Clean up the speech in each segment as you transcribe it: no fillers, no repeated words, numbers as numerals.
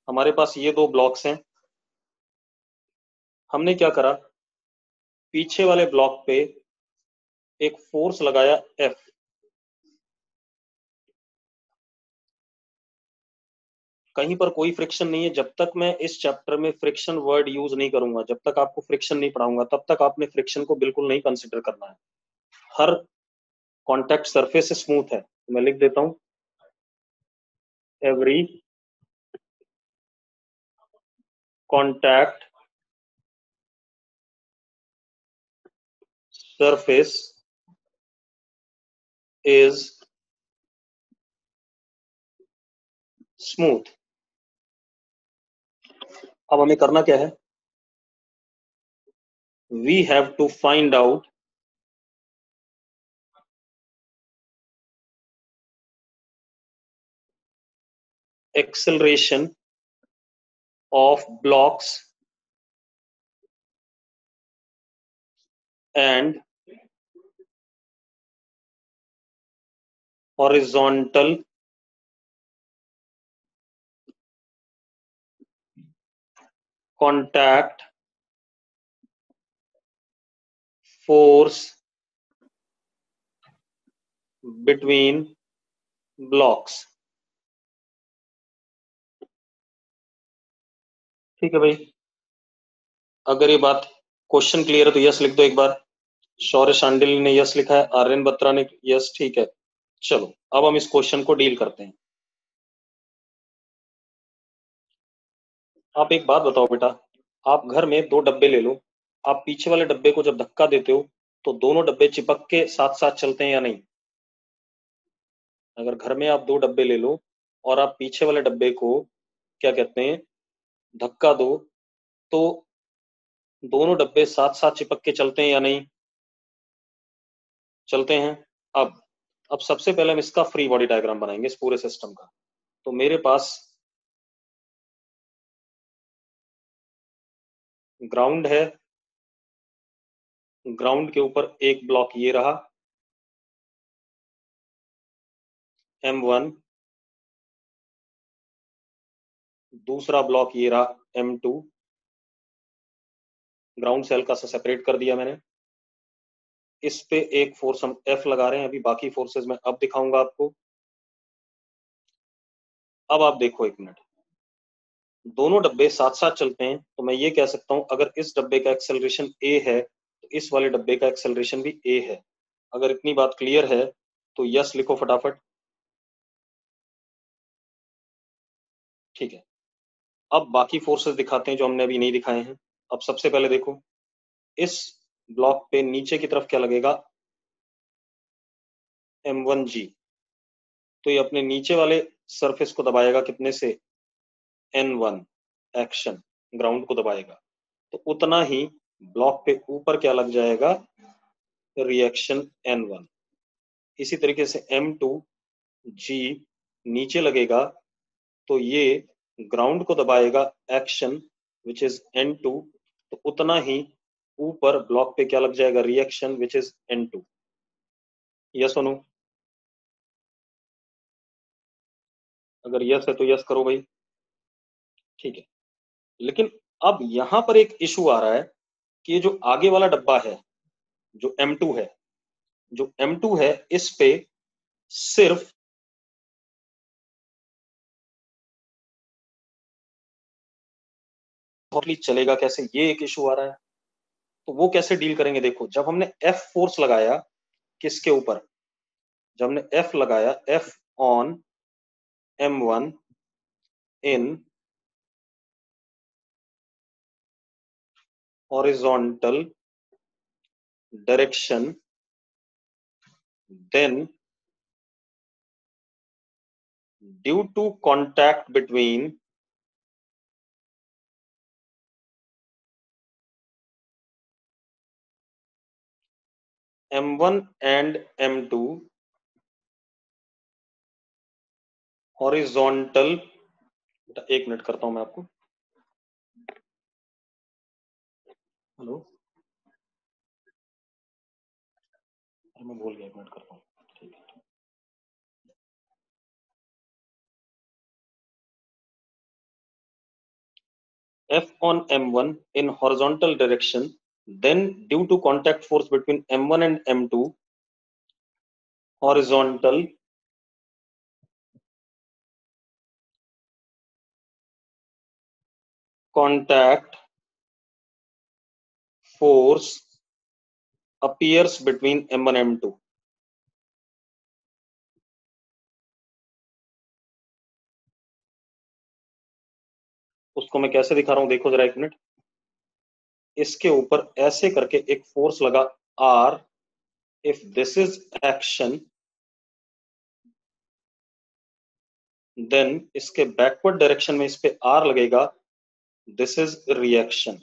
हमारे पास ये दो ब्लॉक्स हैं। हमने क्या करा, पीछे वाले ब्लॉक पे एक फोर्स लगाया F। कहीं पर कोई फ्रिक्शन नहीं है। जब तक मैं इस चैप्टर में फ्रिक्शन वर्ड यूज नहीं करूंगा, जब तक आपको फ्रिक्शन नहीं पढ़ाऊंगा, तब तक आपने फ्रिक्शन को बिल्कुल नहीं कंसिडर करना है। हर कॉन्टैक्ट सरफेस स्मूथ है, तो मैं लिख देता हूं every contact surface is smooth. अब हमें करना क्या है, we have to find out acceleration of blocks and horizontal contact force between blocks. ठीक है भाई, अगर ये बात क्वेश्चन क्लियर है तो यस लिख दो एक बार। शौर्य शांडिल ने यस लिखा है, आर्यन बत्रा ने यस, ठीक है। चलो अब हम इस क्वेश्चन को डील करते हैं। आप एक बात बताओ बेटा, आप घर में दो डब्बे ले लो, आप पीछे वाले डब्बे को जब धक्का देते हो तो दोनों डब्बे चिपक के साथ साथ चलते हैं या नहीं? अगर घर में आप दो डब्बे ले लो और आप पीछे वाले डब्बे को क्या कहते हैं, धक्का दो, तो दोनों डब्बे साथ साथ चिपक के चलते हैं या नहीं? चलते हैं। अब अब सबसे पहले हम इसका फ्री बॉडी डायग्राम बनाएंगे इस पूरे सिस्टम का। तो मेरे पास ग्राउंड है, ग्राउंड के ऊपर एक ब्लॉक ये रहा M1, दूसरा ब्लॉक ये रहा M2। ग्राउंड सेल का सेपरेट कर दिया मैंने। इस पे एक फोर्स हम F लगा रहे हैं, अभी बाकी फोर्सेस मैं अब दिखाऊंगा आपको। अब आप देखो एक मिनट, दोनों डब्बे साथ साथ चलते हैं, तो मैं ये कह सकता हूं अगर इस डब्बे का एक्सेलरेशन A है तो इस वाले डब्बे का एक्सेलरेशन भी A है। अगर इतनी बात क्लियर है तो यस लिखो फटाफट। ठीक है, अब बाकी फोर्सेस दिखाते हैं जो हमने अभी नहीं दिखाए हैं। अब सबसे पहले देखो, इस ब्लॉक पे नीचे की तरफ क्या लगेगा, M1G। तो ये अपने नीचे वाले सरफेस को दबाएगा कितने से, N1 एक्शन, ग्राउंड को दबाएगा, तो उतना ही ब्लॉक पे ऊपर क्या लग जाएगा, रिएक्शन N1। इसी तरीके से M2G नीचे लगेगा तो ये ग्राउंड को दबाएगा एक्शन विच इज N2, तो उतना ही ऊपर ब्लॉक पे क्या लग जाएगा, reaction which is N2। Yes और नो? अगर यस है तो यस करो भाई। ठीक है, लेकिन अब यहां पर एक इशू आ रहा है कि ये जो आगे वाला डब्बा है, जो M2 है, जो M2 है, इस पे सिर्फ चलेगा कैसे, ये एक इशू आ रहा है। तो वो कैसे डील करेंगे, देखो जब हमने F फोर्स लगाया किसके ऊपर, जब हमने F लगाया, F on M1 in horizontal direction, then due to contact between M1 and M2, horizontal, एक मिनट करता हूं मैं आपको, हेलो, मैं भूल गया, एक मिनट करता हूँ। ठीक है, F on M1 in horizontal direction, then due to contact force between M1 and M2, horizontal contact force appears between M1 and M2. उसको मैं कैसे दिखा रहा हूं, देखो जरा एक मिनट। इसके ऊपर ऐसे करके एक फोर्स लगा R, if this is action, then इसके बैकवर्ड डायरेक्शन में इस पे R लगेगा, this is reaction।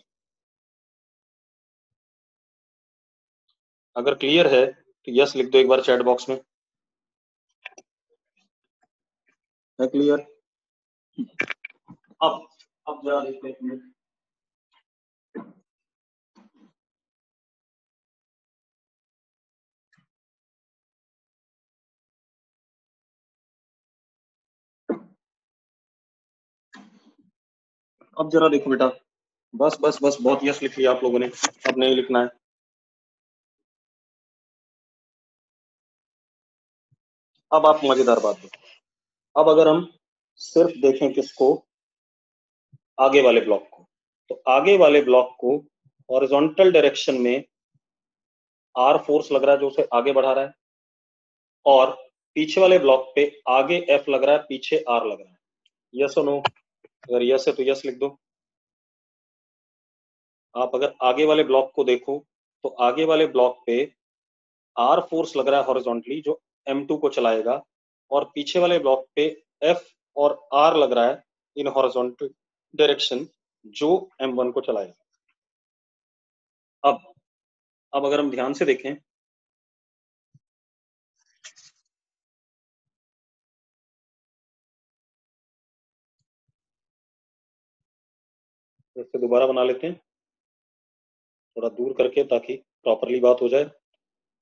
अगर क्लियर है तो यस लिख दो एक बार चैट बॉक्स में। है क्लियर? अब जरा देखते हैं एक मिनट। अब जरा देखो बेटा, बस बस बस बहुत यस लिख लिया आप लोगों ने, अब नहीं लिखना है। अब आप मजेदार बात देखो, अब अगर हम सिर्फ देखें किसको, आगे वाले ब्लॉक को, तो आगे वाले ब्लॉक को हॉरिजॉन्टल डायरेक्शन में आर फोर्स लग रहा है जो उसे आगे बढ़ा रहा है, और पीछे वाले ब्लॉक पे आगे एफ लग रहा है, पीछे आर लग रहा है। यस और नो? अगर यस है तो यस लिख दो। आप अगर आगे वाले ब्लॉक को देखो तो आगे वाले ब्लॉक पे आर फोर्स लग रहा है हॉरिजॉन्टली जो M2 को चलाएगा, और पीछे वाले ब्लॉक पे एफ और आर लग रहा है इन हॉरिजॉन्टल डायरेक्शन जो M1 को चलाएगा। अब अगर हम ध्यान से देखें, इससे दोबारा बना लेते हैं थोड़ा दूर करके ताकि प्रॉपरली बात हो जाए।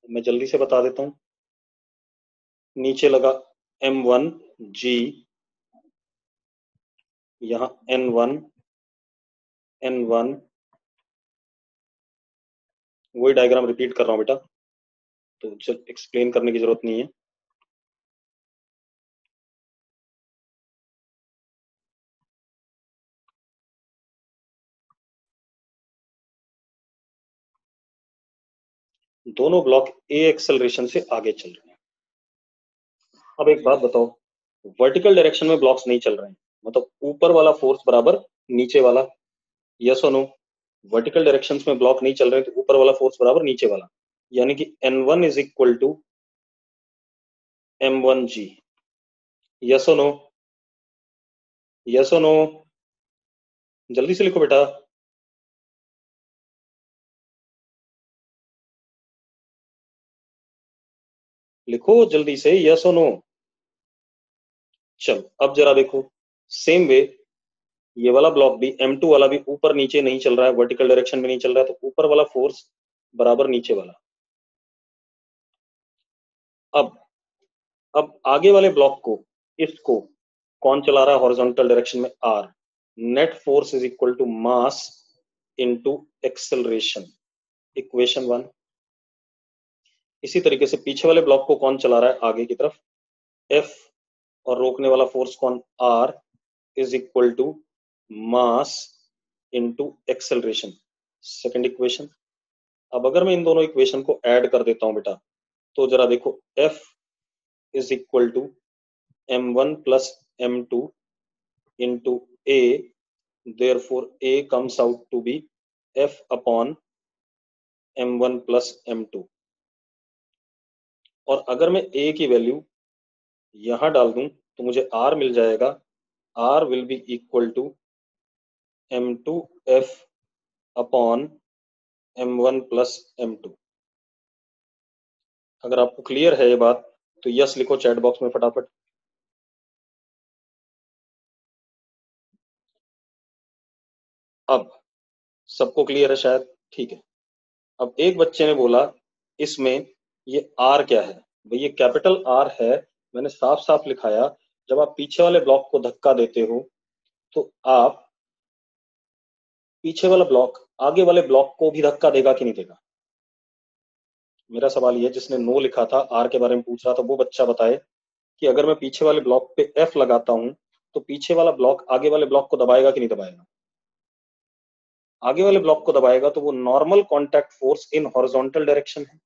मैं जल्दी से बता देता हूं। नीचे लगा M1 G, यहाँ N1 N1, वही डायग्राम रिपीट कर रहा हूं बेटा, तो एक्सप्लेन करने की जरूरत नहीं है। दोनों ब्लॉक ए एक्सेलरेशन से आगे चल रहे हैं। अब एक बात बताओ, वर्टिकल डायरेक्शन में ब्लॉक्स नहीं चल रहे हैं, मतलब ऊपर वाला फोर्स बराबर नीचे वाला, यस और नो? वर्टिकल डायरेक्शन में ब्लॉक नहीं चल रहे हैं तो ऊपर वाला फोर्स बराबर नीचे वाला, यानी कि N1 is equal to M1G। Yes और नो? यस और नो? जल्दी से लिखो बेटा। लिखो जल्दी से, यस और नो? चलो अब जरा देखो, सेम वे ये वाला ब्लॉक भी M2 वाला भी ऊपर नीचे नहीं चल रहा है, वर्टिकल डायरेक्शन में नहीं चल रहा है, तो ऊपर वाला फोर्स बराबर नीचे वाला। अब आगे वाले ब्लॉक को, इसको कौन चला रहा है हॉरिजॉन्टल डायरेक्शन में? R. Net force is equal to mass into acceleration, equation 1। इसी तरीके से पीछे वाले ब्लॉक को कौन चला रहा है आगे की तरफ? एफ, और रोकने वाला फोर्स कौन? R, is equal to mass into acceleration, second equation. अब अगर मैं इन दोनों इक्वेशन को ऐड कर देता हूं बेटा, तो जरा देखो, F is equal to M1 plus M2 into A, therefore A comes out to be F upon M1 plus M2। और अगर मैं A की वैल्यू यहां डाल दूं तो मुझे R मिल जाएगा, R will be equal to M2F upon M1 plus M2। अगर आपको क्लियर है ये बात तो यस लिखो चैट बॉक्स में फटाफट। अब सबको क्लियर है शायद? ठीक है। अब एक बच्चे ने बोला इसमें ये आर क्या है? भाई ये कैपिटल आर है, मैंने साफ साफ लिखाया। जब आप पीछे वाले ब्लॉक को धक्का देते हो तो आप पीछे वाला ब्लॉक आगे वाले ब्लॉक को भी धक्का देगा कि नहीं देगा? मेरा सवाल ये, जिसने नो लिखा था, आर के बारे में पूछ रहा था, वो बच्चा बताए कि अगर मैं पीछे वाले ब्लॉक पे एफ लगाता हूं तो पीछे वाला ब्लॉक आगे वाले ब्लॉक को दबाएगा कि नहीं दबाएगा? आगे वाले ब्लॉक को दबाएगा तो वो normal contact force in horizontal direction है।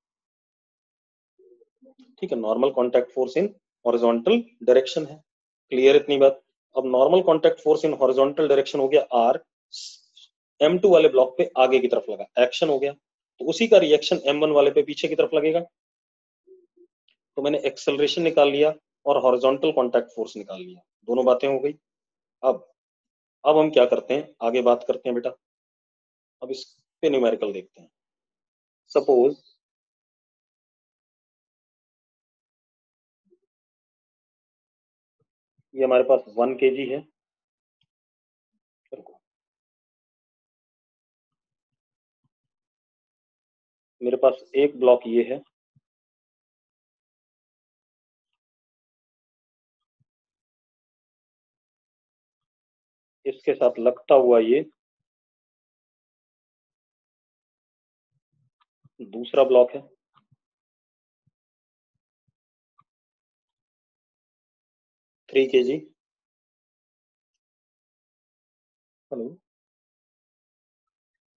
ठीक है, normal contact force in horizontal direction है। क्लियर इतनी बात? अब normal contact force in horizontal direction हो गया आर, M2 वाले ब्लॉक पे आगे की तरफ लगा, एक्शन हो गया, तो उसी का रिएक्शन M1 वाले पे पीछे की तरफ लगेगा। तो मैंने एक्सेलरेशन निकाल लिया और हॉरिजॉन्टल कॉन्टैक्ट फोर्स निकाल लिया, दोनों बातें हो गई। अब अब हम क्या करते हैं, आगे बात करते हैं बेटा। अब इस पे न्यूमेरिकल देखते हैं। सपोज ये हमारे पास 1 kg है, मेरे पास एक ब्लॉक ये है, इसके साथ लगता हुआ ये दूसरा ब्लॉक है, 3 kg। हेलो,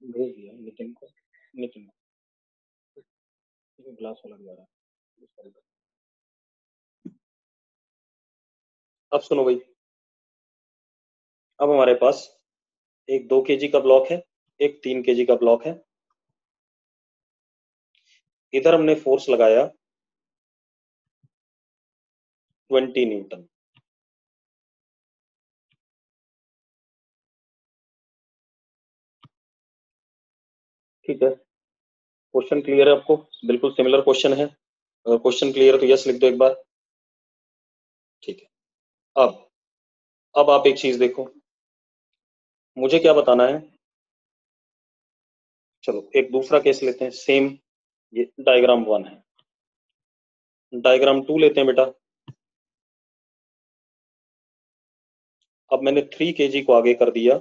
भेज दिया नितिन को, नितिन को ग्लास वाला भी आ रहा है। अब सुनो भाई, अब हमारे पास एक 2 kg का ब्लॉक है, एक 3 kg का ब्लॉक है। इधर हमने फोर्स लगाया 20 न्यूटन। ठीक है, क्वेश्चन क्लियर है आपको? बिल्कुल सिमिलर क्वेश्चन है, अगर क्वेश्चन क्लियर है तो यस लिख दो एक बार। ठीक है, अब आप एक चीज देखो, मुझे क्या बताना है। चलो एक दूसरा केस लेते हैं, सेम, ये डायग्राम 1 है, डायग्राम 2 लेते हैं बेटा। अब मैंने 3 kg को आगे कर दिया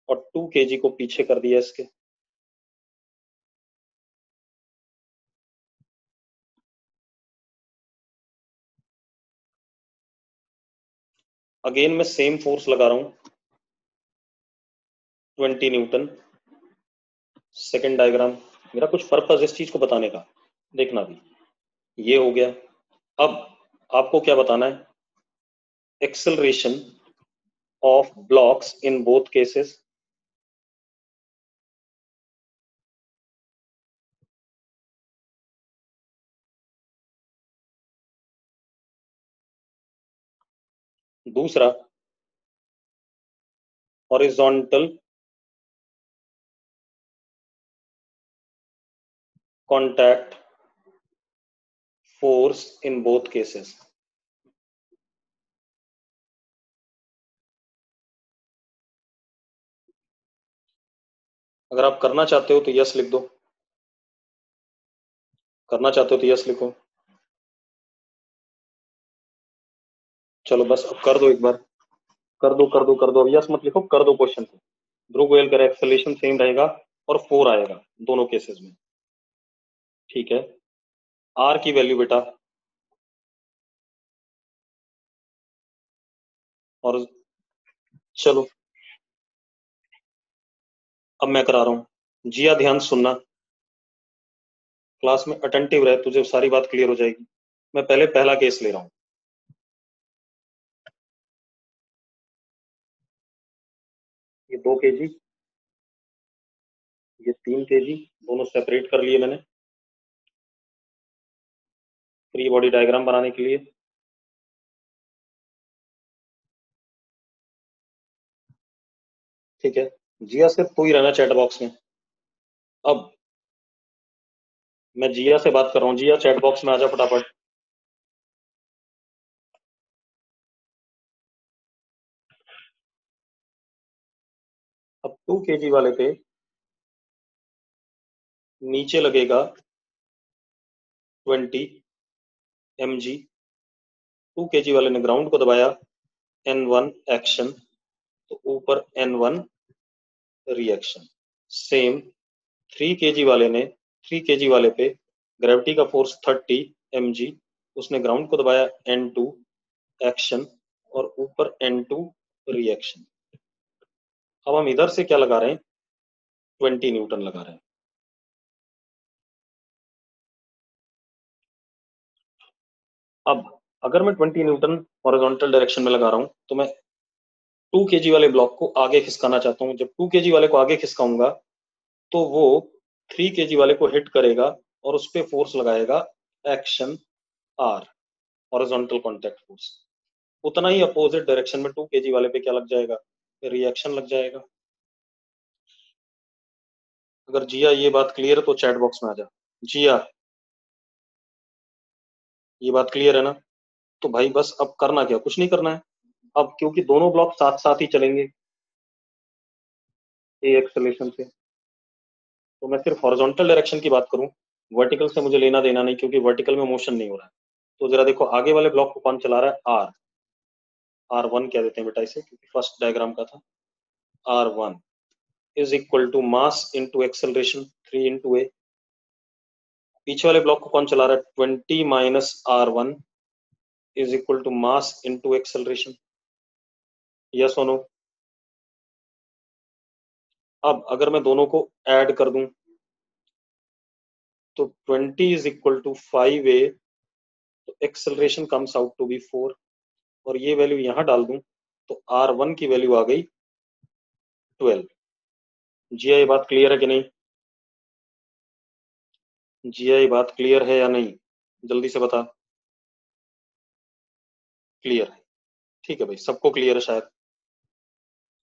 और 2 kg को पीछे कर दिया इसके। अगेन मैं सेम फोर्स लगा रहा हूं, 20 न्यूटन। सेकेंड डायग्राम, मेरा कुछ पर्पस इस चीज को बताने का, देखना भी, ये हो गया। अब आपको क्या बताना है, acceleration of blocks in both cases. दूसरा, horizontal contact force in both cases. अगर आप करना चाहते हो तो यस लिख दो, करना चाहते हो तो यस लिखो। चलो बस अब कर दो एक बार, कर दो कर दो कर दो, अब यस मत लिखो, कर दो क्वेश्चन को। ध्रुव गोयल का एक्सेलरेशन सेम रहेगा और 4 आएगा दोनों केसेस में। ठीक है, आर की वैल्यू बेटा, और चलो अब मैं करा रहा हूँ, जिया ध्यान सुनना, क्लास में अटेंटिव रहे, तुझे सारी बात क्लियर हो जाएगी। मैं पहले पहला केस ले रहा हूँ, ये 2 kg, ये 3 kg, दोनों सेपरेट कर लिए मैंने फ्री बॉडी डायग्राम बनाने के लिए। ठीक है, जिया सिर्फ तू ही रहना चैट बॉक्स में। अब मैं जिया से बात कर रहा हूँ, जिया चैट बॉक्स में आ जा फटाफट। अब 2 kg वाले पे नीचे लगेगा 20 mg, 2 kg वाले ने ग्राउंड को दबाया, N1 एक्शन, तो ऊपर N1 रिएक्शन। सेम 3 kg वाले ने 3 kg वाले पे ग्रेविटी का फोर्स 30 mg, उसने ग्राउंड को दबाया, N2 एक्शन, और ऊपर N2 रिएक्शन। अब हम इधर से क्या लगा रहे हैं, 20 न्यूटन लगा रहे हैं। अब अगर मैं 20 न्यूटन हॉरिजॉन्टल डायरेक्शन में लगा रहा हूं, तो मैं 2 kg वाले ब्लॉक को आगे खिसकाना चाहता हूं। जब 2 kg वाले को आगे खिसकाऊंगा तो वो 3 kg वाले को हिट करेगा और उस पर फोर्स लगाएगा, action R, horizontal contact force. उतना ही अपोजिट डायरेक्शन में 2 kg वाले पे क्या लग जाएगा, रिएक्शन लग जाएगा। अगर जिया ये बात क्लियर है तो चैट बॉक्स में आ जा। जिया ये बात क्लियर है ना? तो भाई बस अब करना क्या, कुछ नहीं करना है। अब क्योंकि दोनों ब्लॉक साथ साथ ही चलेंगे ए एक्सेलेरेशन से, तो मैं सिर्फ हॉरिजॉन्टल डायरेक्शन की बात करूं, वर्टिकल से मुझे लेना देना नहीं, क्योंकि वर्टिकल में मोशन नहीं हो रहा है। तो जरा देखो आगे वाले ब्लॉक को कौन चला रहा है, R1 कह देते हैं बेटा इसे, क्योंकि फर्स्ट डायग्राम का था। R1 is equal to mass into acceleration 3 into A. पीछे वाले ब्लॉक को कौन चला रहा है, 20 minus R1 is equal to mass into acceleration. Yes और नो? अब अगर मैं दोनों को ऐड कर दूं तो 20 इज इक्वल टू 5a, तो acceleration comes out to be 4, और ये वैल्यू यहां डाल दूं तो R1 की वैल्यू आ गई 12। जिया ये बात क्लियर है कि नहीं? जिया ये बात क्लियर है या नहीं, जल्दी से बता। क्लियर है, ठीक है भाई, सबको क्लियर है शायद।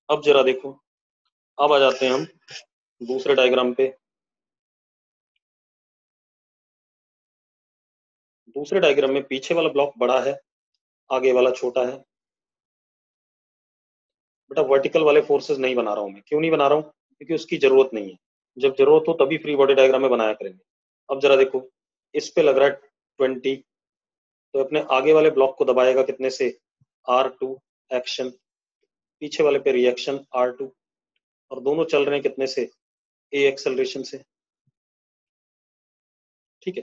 अब जरा देखो, अब आ जाते हैं हम दूसरे डायग्राम पे। दूसरे डायग्राम में पीछे वाला ब्लॉक बड़ा है, आगे वाला छोटा है। बेटा वर्टिकल वाले फोर्सेस नहीं बना रहा हूं मैं। क्यों नहीं बना रहा हूं? क्योंकि उसकी जरूरत नहीं है। जब जरूरत हो तभी फ्री बॉडी डायग्राम में बनाया करेंगे। अब जरा देखो, इस पे लग रहा है 20, तो अपने आगे वाले ब्लॉक को दबाएगा कितने से, R2 एक्शन, पीछे वाले पे रिएक्शन R2, और दोनों चल रहे हैं कितने से, ए एक्सेलरेशन से। ठीक है,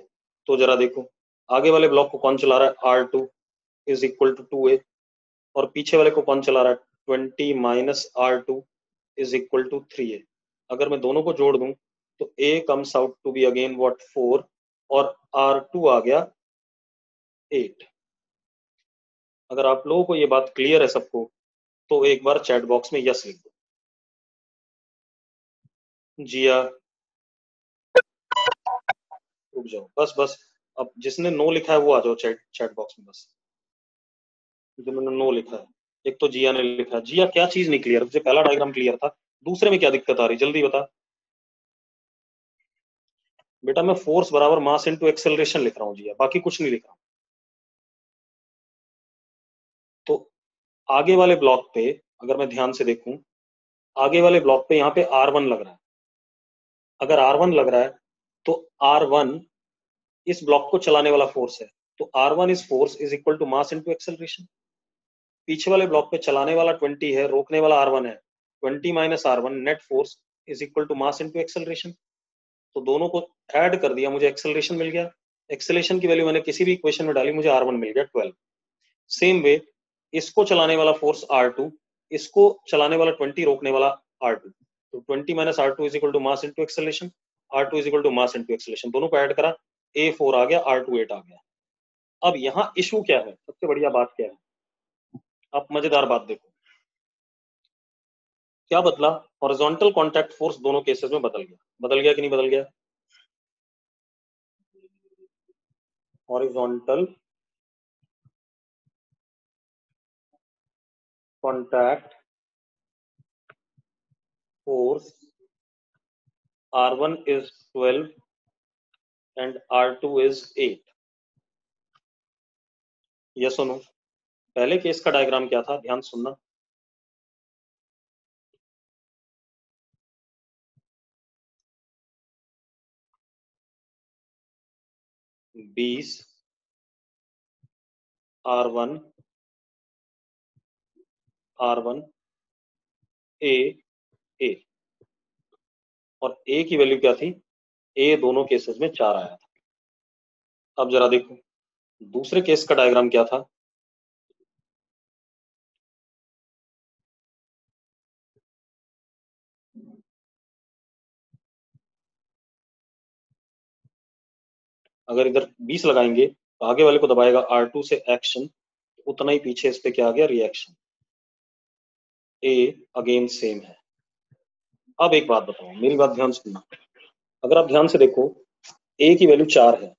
तो जरा देखो आगे वाले ब्लॉक को कौन चला रहा है, R2 is equal to 2a, और पीछे वाले को कौन चला रहा है, 20 minus R2 is equal to 3a। अगर मैं दोनों को जोड़ दूं तो a comes out to be again what, 4, और R2 आ गया 8। अगर आप लोगों को ये बात क्लियर है सबको, तो एक बार चैट बॉक्स में यस लिख दो। जिया रुक जाओ, बस बस। अब जिसने नो लिखा है वो आ जाओ चैट चैट बॉक्स में बस, जिन्होंने नो लिखा है। एक तो जिया ने लिखा है। जिया क्या चीज नहीं क्लियर, तुझे पहला डायग्राम क्लियर था, दूसरे में क्या दिक्कत आ रही, जल्दी बता। बेटा मैं फोर्स बराबर मास इनटू एक्सेलरेशन लिख रहा हूँ जिया, बाकी कुछ नहीं लिख रहा हूँ। तो आगे वाले ब्लॉक पे अगर मैं ध्यान से देखूं, आगे वाले ब्लॉक पे यहाँ पे R1 लग रहा है। अगर R1 लग रहा है तो R1 इस ब्लॉक को चलाने वाला फोर्स है, तो R1 is force is equal to mass into acceleration. पीछे वाले ब्लॉक पे चलाने वाला 20 है, रोकने वाला R1 है, 20 minus R1 net force is equal to mass into acceleration. तो दोनों को ऐड कर दिया, मुझे एक्सेलरेशन मिल गया। एक्सेलरेशन की वैल्यू मैंने किसी भी इक्वेशन में डाली, मुझे R1 मिल गया 12। सेम वे इसको चलाने वाला फोर्स R2, इसको चलाने वाला 20, रोकने वाला R2, तो 20 minus R2 is equal to mass into acceleration, R2 is equal to mass into acceleration. दोनों को ऐड करा, A4 आ गया, R2 8 आ गया। अब यहाँ इशू क्या है, सबसे बढ़िया बात क्या है, आप मजेदार बात देखो। क्या बदला, हॉरिजॉन्टल कांटेक्ट फोर्स दोनों केसेस में बदल गया कि नहीं बदल गया? Horizontal contact force R1 is 12 and R2 is 8। Yes और नो? पहले केस का डायग्राम क्या था, ध्यान सुनना। 20 R1 R1 A A, और A की वैल्यू क्या थी? A दोनों केसेस में 4 आया था। अब जरा देखो दूसरे केस का डायग्राम क्या था। अगर इधर 20 लगाएंगे तो आगे वाले को दबाएगा R2 से एक्शन, उतना ही पीछे इस पे क्या आ गया? रिएक्शन। A अगेन सेम है। अब एक बात बताओ, मेरी बात ध्यान सुनना। अगर आप ध्यान से देखो A की वैल्यू 4 है,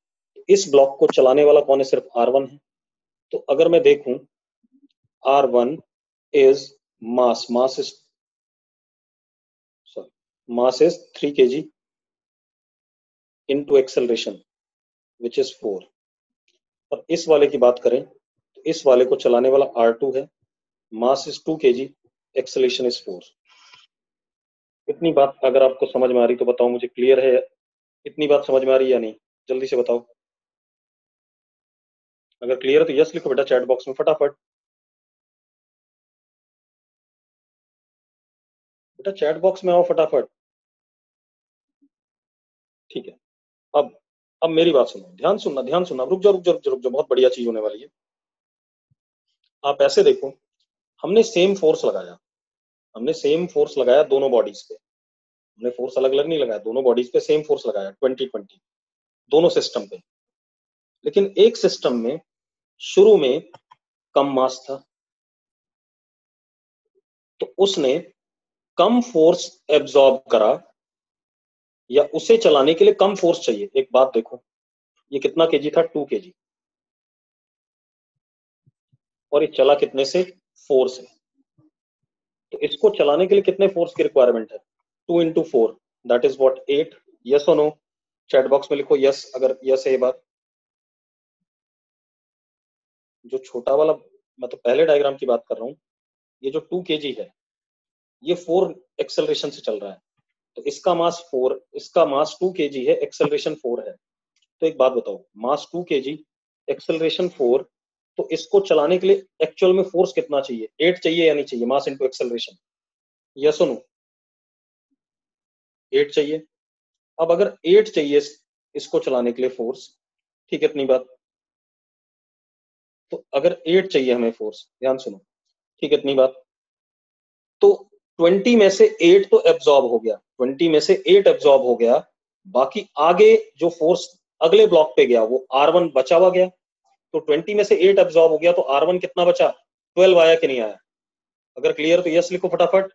इस ब्लॉक को चलाने वाला कौन है? सिर्फ R1 है। तो अगर मैं देखूं R1 is mass is sorry mass is 3 kg into acceleration which is 4। और इस वाले की बात करें तो इस वाले को चलाने वाला R2 है, mass is 2 kg, acceleration is 4। इतनी बात अगर आपको समझ में आ रही तो बताओ मुझे, क्लियर है? इतनी बात समझ में आ रही है या नहीं? जल्दी से बताओ। अगर क्लियर है तो यस लिखो बेटा चैट बॉक्स में फटाफट। बेटा चैट बॉक्स में आओ फटाफट। ठीक है। अब अब मेरी बात सुनो, ध्यान सुनना, ध्यान सुनना। रुक जाओ रुक जाओ रुक जाओ रुक जाओ, बहुत बढ़िया चीज होने वाली है। आप ऐसे देखो, हमने सेम फोर्स लगाया, हमने सेम फोर्स लगाया दोनों बॉडीज पे। हमने फोर्स अलग अलग नहीं लगाया, दोनों बॉडीज पे सेम फोर्स लगाया 20-20 दोनों सिस्टम पे। लेकिन एक सिस्टम में शुरू में कम मास था, तो उसने कम फोर्स एब्जॉर्ब करा, या उसे चलाने के लिए कम फोर्स चाहिए। एक बात देखो, ये कितना केजी था? 2 kg। और ये चला कितने से? 4 से। तो इसको चलाने के लिए कितने फोर्स की रिक्वायरमेंट है? 2 into 4 that is what? 8। Yes और नो? चैट बॉक्स में लिखो यस अगर यस है ये बात। जो छोटा वाला, मैं तो पहले डायग्राम की बात कर रहा हूँ, ये जो 2 kg है ये 4 एक्सेलरेशन से चल रहा है। तो इसका मास 4, इसका मास 2 kg है, एक्सेलरेशन 4 है। तो एक बात बताओ, मास 2 kg, एक्सेलरेशन 4, तो इसको चलाने के लिए एक्चुअल में फोर्स कितना चाहिए? 8 चाहिए या नहीं चाहिए? मास इनटू एक्सेलरेशन। यस और नो? 8 चाहिए। अब अगर 8 चाहिए इसको चलाने के लिए फोर्स, ठीक है इतनी बात। तो अगर 8 चाहिए हमें फोर्स, ध्यान सुनो, ठीक है इतनी बात। तो 20 में से 8 तो एब्जॉर्ब हो गया, 20 में से 8 एब्जॉर्ब हो गया, बाकी आगे जो फोर्स अगले ब्लॉक पे गया वो R1 बचा हुआ गया। तो 20 में से 8 एब्जॉर्ब हो गया, तो R1 कितना बचा? 12 आया कि नहीं आया? अगर क्लियर तो यस लिखो फटाफट।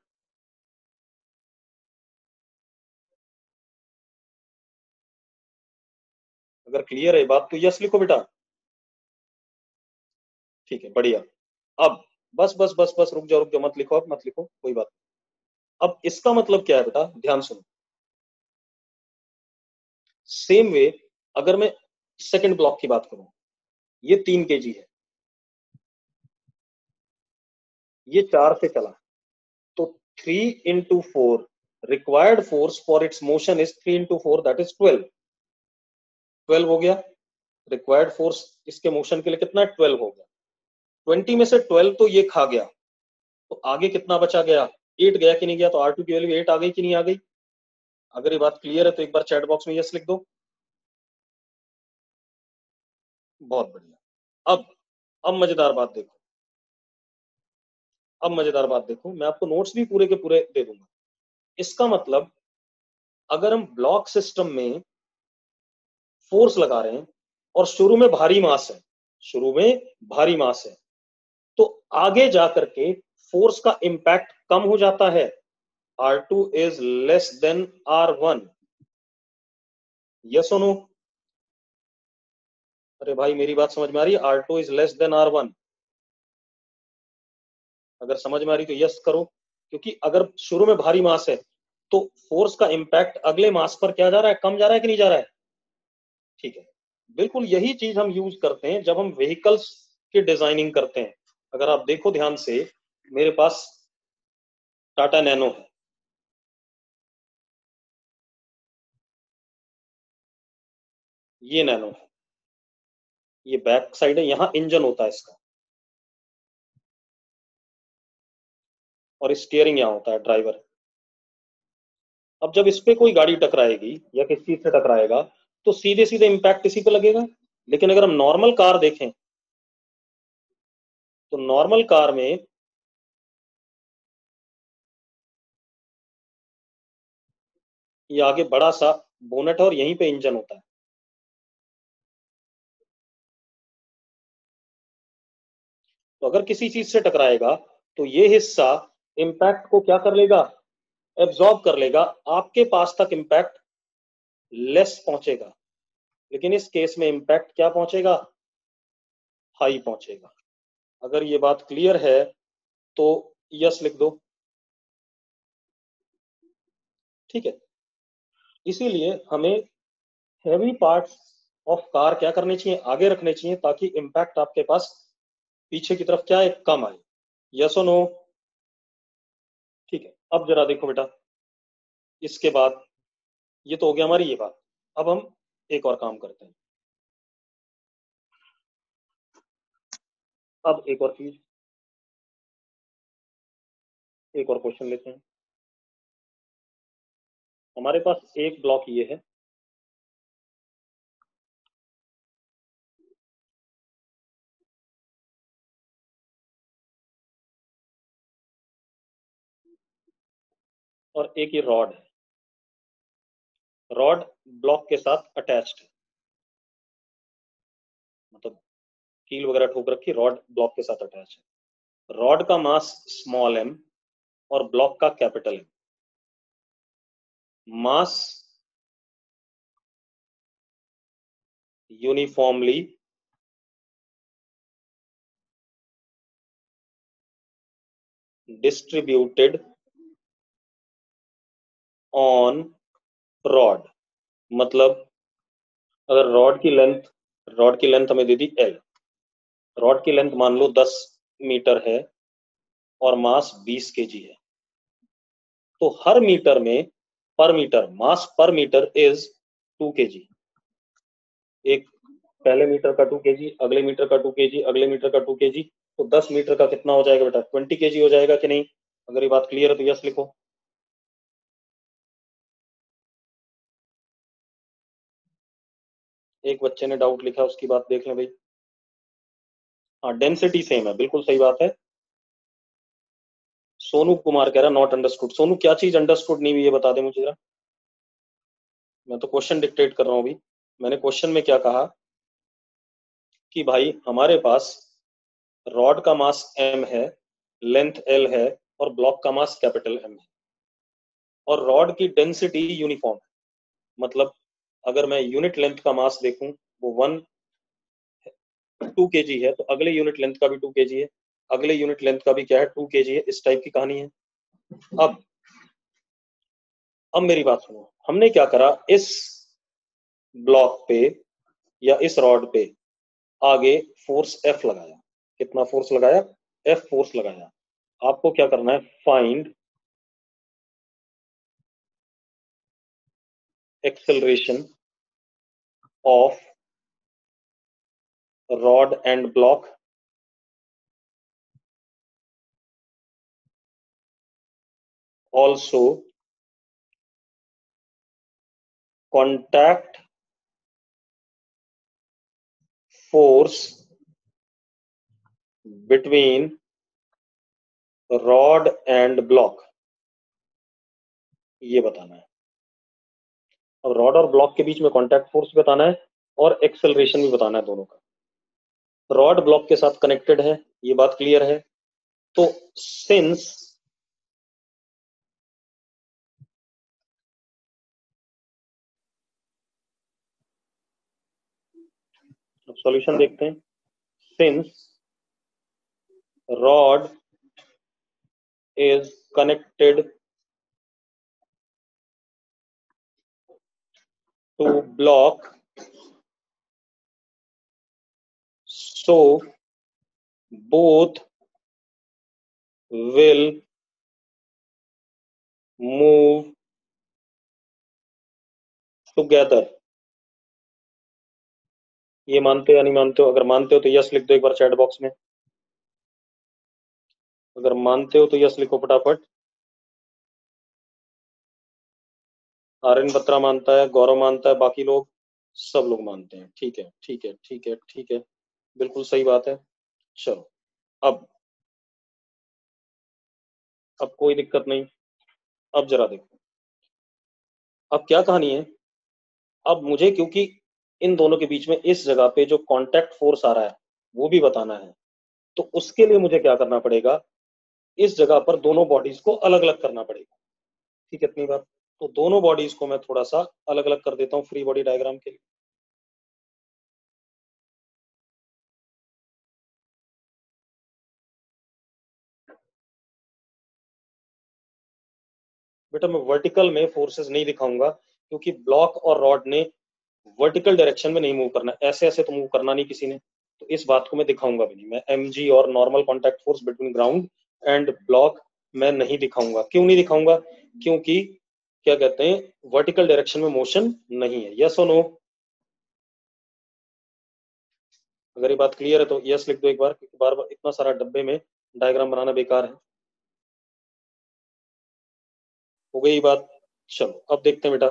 अगर क्लियर है बात तो यस लिखो बेटा। ठीक है बढ़िया। अब बस बस बस बस रुक जाओ, मत लिखो, अब मत लिखो, कोई बात। अब इसका मतलब क्या है बेटा? ध्यान सुनो। सेम वे अगर मैं सेकंड ब्लॉक की बात करूं, ये 3 kg है, ये 4 से चला, तो 3 into 4 required force for its motion is 3 into 4 that is 12। 12 हो गया रिक्वायर्ड फोर्स इसके मोशन के लिए, कितना? 12 हो गया। 20 में से 12 तो ये खा गया, तो आगे कितना बचा गया? 8 गया कि नहीं गया? तो R2 की वैल्यू 8 आ गई कि नहीं आ गई? अगर ये बात क्लियर है तो एक बार चैट बॉक्स में यस लिख दो। बहुत बढ़िया। अब मजेदार बात देखो, अब मजेदार बात देखो, मैं आपको नोट्स भी पूरे के पूरे दे दूंगा। इसका मतलब अगर हम ब्लॉक सिस्टम में फोर्स लगा रहे हैं और शुरू में भारी मास है, शुरू में भारी मास है, तो आगे जाकर के फोर्स का इंपैक्ट कम हो जाता है। R2 is less than R1। Yes और नो? अरे भाई मेरी बात समझ में आ रही है? R2 is less than R1। अगर समझ में आ रही तो यस करो, क्योंकि अगर शुरू में भारी मास है तो फोर्स का इंपैक्ट अगले मास पर क्या जा रहा है? कम जा रहा है कि नहीं जा रहा है? ठीक है। बिल्कुल यही चीज हम यूज करते हैं जब हम व्हीकल्स की डिजाइनिंग करते हैं। अगर आप देखो ध्यान से, मेरे पास टाटा नैनो है, ये नैनो है, ये बैक साइड है, यहाँ इंजन होता है इसका, और स्टीयरिंग यहाँ होता है, ड्राइवर। अब जब इस पे कोई गाड़ी टकराएगी या किसी चीज से टकराएगा तो सीधे सीधे इम्पैक्ट इसी पे लगेगा। लेकिन अगर हम नॉर्मल कार देखें तो नॉर्मल कार में ये आगे बड़ा सा बोनट है और यहीं पे इंजन होता है। तो अगर किसी चीज से टकराएगा तो ये हिस्सा इम्पैक्ट को क्या कर लेगा, एब्जॉर्ब कर लेगा, आपके पास तक इम्पैक्ट लेस पहुंचेगा। लेकिन इस केस में इम्पैक्ट क्या पहुंचेगा, हाई पहुंचेगा। अगर ये बात क्लियर है तो यस लिख दो। ठीक है, इसीलिए हमें हैवी पार्ट्स ऑफ कार क्या करने चाहिए, आगे रखने चाहिए, ताकि इम्पैक्ट आपके पास पीछे की तरफ क्या है, कम आए। यस और नो। ठीक है, अब जरा देखो बेटा, इसके बाद ये तो हो गया हमारी ये बात। अब हम एक और काम करते हैं। अब एक और चीज, एक और क्वेश्चन लेते हैं। हमारे पास एक ब्लॉक ये है, और एक ये रॉड है। रॉड ब्लॉक के साथ अटैच्ड है, मतलब कील वगैरह ठोक रखी, रॉड ब्लॉक के साथ अटैच है। रॉड का मास स्मॉल एम और ब्लॉक का capital M. Mass uniformly distributed on rod. मतलब अगर रॉड की लेंथ हमें दे दी एल, रॉड की लेंथ मान लो 10 मीटर है और मास 20 kg है, तो हर मीटर में, पर मीटर, मास पर मीटर इज 2 kg। एक पहले मीटर का 2 kg, अगले मीटर का 2 kg, अगले मीटर का 2 kg, तो 10 मीटर का कितना हो जाएगा बेटा, 20 kg हो जाएगा कि नहीं। अगर ये बात क्लियर है तो यस लिखो। एक बच्चे ने डाउट लिखा, उसकी बात देख लें भाई। हाँ, डेंसिटी सेम है, बिल्कुल सही बात है। सोनू कुमार कह रहा नॉट अंडरस्टूड। सोनू क्या चीज अंडरस्टूड नहीं हुई है, बता दे मुझे जरा। मैं तो क्वेश्चन डिक्टेट कर रहा हूँ अभी। मैंने क्वेश्चन में क्या कहा कि भाई हमारे पास रॉड का मास m है, लेंथ l है, और ब्लॉक का मास कैपिटल M है, और रॉड की डेंसिटी यूनिफॉर्म है। मतलब अगर मैं यूनिट लेंथ का मास देखूं, वो 2 kg है, तो अगले यूनिट लेंथ का भी 2 kg है, अगले यूनिट लेंथ का भी क्या है, 2 kg है। इस टाइप की कहानी है। अब अब मेरी बात सुनो, हमने क्या करा, इस ब्लॉक पे या इस रॉड पे आगे फोर्स F लगाया। कितना फोर्स लगाया, F फोर्स लगाया। आपको क्या करना है, find acceleration of rod and block also contact force between rod and block, ये बताना है। अब रॉड और ब्लॉक के बीच में कांटेक्ट फोर्स बताना है और एक्सेलरेशन भी बताना है दोनों का। रॉड ब्लॉक के साथ कनेक्टेड है, ये बात क्लियर है। तो सिंस सॉल्यूशन देखते हैं। Since rod is connected to block, so both will move together। ये मानते हो या नहीं मानते हो? अगर मानते हो तो यस लिख दो एक बार चैट बॉक्स में। अगर मानते हो तो यस लिखो फटाफट। आर्यन बत्रा मानता है, गौरव मानता है, बाकी लोग सब लोग मानते हैं। ठीक है ठीक है ठीक है ठीक है, बिल्कुल सही बात है। चलो, अब अब कोई दिक्कत नहीं। अब जरा देखो, अब क्या कहानी है। अब मुझे क्योंकि इन दोनों के बीच में इस जगह पे जो कांटेक्ट फोर्स आ रहा है वो भी बताना है, तो उसके लिए मुझे क्या करना पड़ेगा, इस जगह पर दोनों बॉडीज को अलग अलग करना पड़ेगा। ठीक है, इतनी बात। तो दोनों बॉडीज को मैं थोड़ा सा अलग अलग कर देता हूँ फ्री बॉडी डायग्राम के लिए। बेटा मैं वर्टिकल में फोर्सेस नहीं दिखाऊंगा, क्योंकि ब्लॉक और रॉड ने वर्टिकल डायरेक्शन में नहीं मूव करना, ऐसे ऐसे तो मूव करना नहीं किसी ने, तो इस बात को मैं दिखाऊंगा भी नहीं। मैं एमजी और normal contact force between ground and block मैं नहीं दिखाऊंगा। क्यों नहीं दिखाऊंगा? क्योंकि क्या कहते हैं, वर्टिकल डायरेक्शन में मोशन नहीं है। यस और नो? अगर ये बात क्लियर है तो यस लिख दो एक बार, क्योंकि बार बार इतना सारा डब्बे में डायग्राम बनाना बेकार है। हो गई बात? चलो अब देखते हैं बेटा।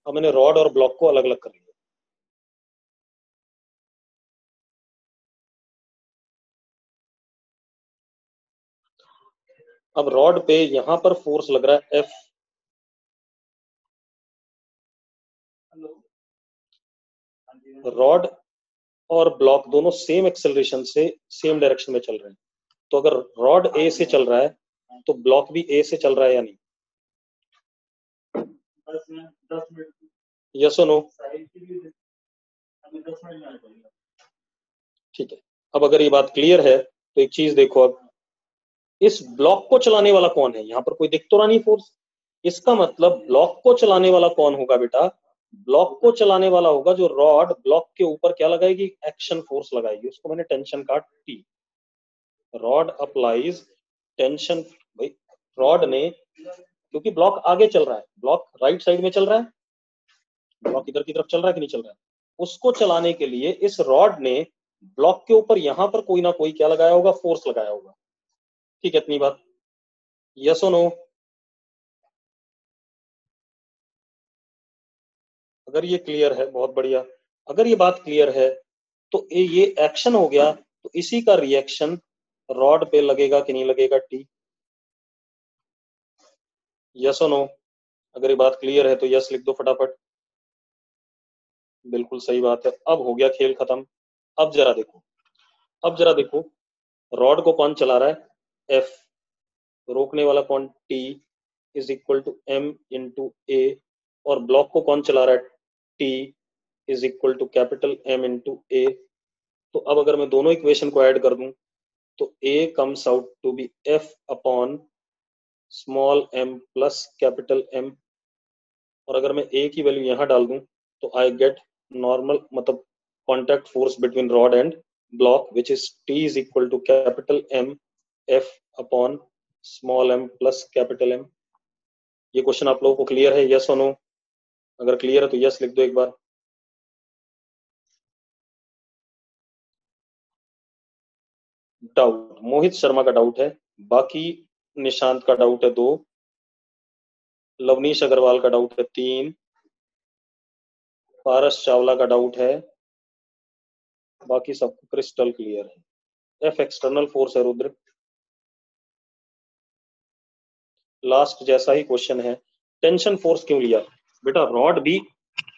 अब मैंने रॉड और ब्लॉक को अलग अलग कर लिया। अब रॉड पे यहां पर फोर्स लग रहा है एफ। रॉड और ब्लॉक दोनों सेम एक्सेलरेशन से सेम डायरेक्शन में चल रहे हैं, तो अगर रॉड ए से चल रहा है तो ब्लॉक भी ए से चल रहा है या नहीं? यस और नो? ठीक है। अब अगर ये बात क्लियर है तो एक चीज देखो, अब इस ब्लॉक को चलाने वाला कौन है? यहाँ पर कोई दिख तो रहा नहीं फोर्स। इसका मतलब ब्लॉक को चलाने वाला कौन होगा बेटा? ब्लॉक को चलाने वाला होगा जो रॉड ब्लॉक के ऊपर क्या लगाएगी, एक्शन फोर्स लगाएगी, उसको मैंने टेंशन का टी। Rod applies tension. भाई रॉड ने, क्योंकि ब्लॉक आगे चल रहा है, ब्लॉक राइट साइड में चल रहा है, ब्लॉक इधर की तरफ चल रहा है कि नहीं चल रहा है, उसको चलाने के लिए इस रॉड ने ब्लॉक के ऊपर यहां पर कोई ना कोई क्या लगाया होगा, फोर्स लगाया होगा। ठीक है, इतनी बात। यस और नो? अगर ये क्लियर है बहुत बढ़िया। अगर ये बात क्लियर है तो ये एक्शन हो गया, तो इसी का रिएक्शन रॉड पे लगेगा कि नहीं लगेगा, टी? यस और नो? अगर ये बात क्लियर है तो यस लिख दो फटाफट। बिल्कुल सही बात है। अब हो गया खेल खत्म। अब जरा देखो, अब जरा देखो, रॉड को कौन चला रहा है, एफ। रोकने वाला कौन, T is equal to M into A. और ब्लॉक को कौन चला रहा है, T is equal to capital M into A. तो अब अगर मैं दोनों इक्वेशन को ऐड कर दूं तो A comes out to be F upon small M plus capital M. और अगर मैं ए की वैल्यू यहाँ डाल दूं तो आई गेट नॉर्मल, मतलब contact force between rod and block which is T is equal to capital M F upon small M plus capital M. ये क्वेश्चन आप लोगों को क्लियर है, यस और नो? अगर क्लियर है तो यस लिख दो एक बार। डाउट, मोहित शर्मा का डाउट है, बाकी निशांत का डाउट है 2, लवनीश अग्रवाल का डाउट है 3, पारस चावला का डाउट है, बाकी सबको क्रिस्टल क्लियर है। एफ एक्सटर्नल फोर्स है रुद्र। लास्ट जैसा ही क्वेश्चन है, टेंशन फोर्स क्यों लिया? बेटा रॉड भी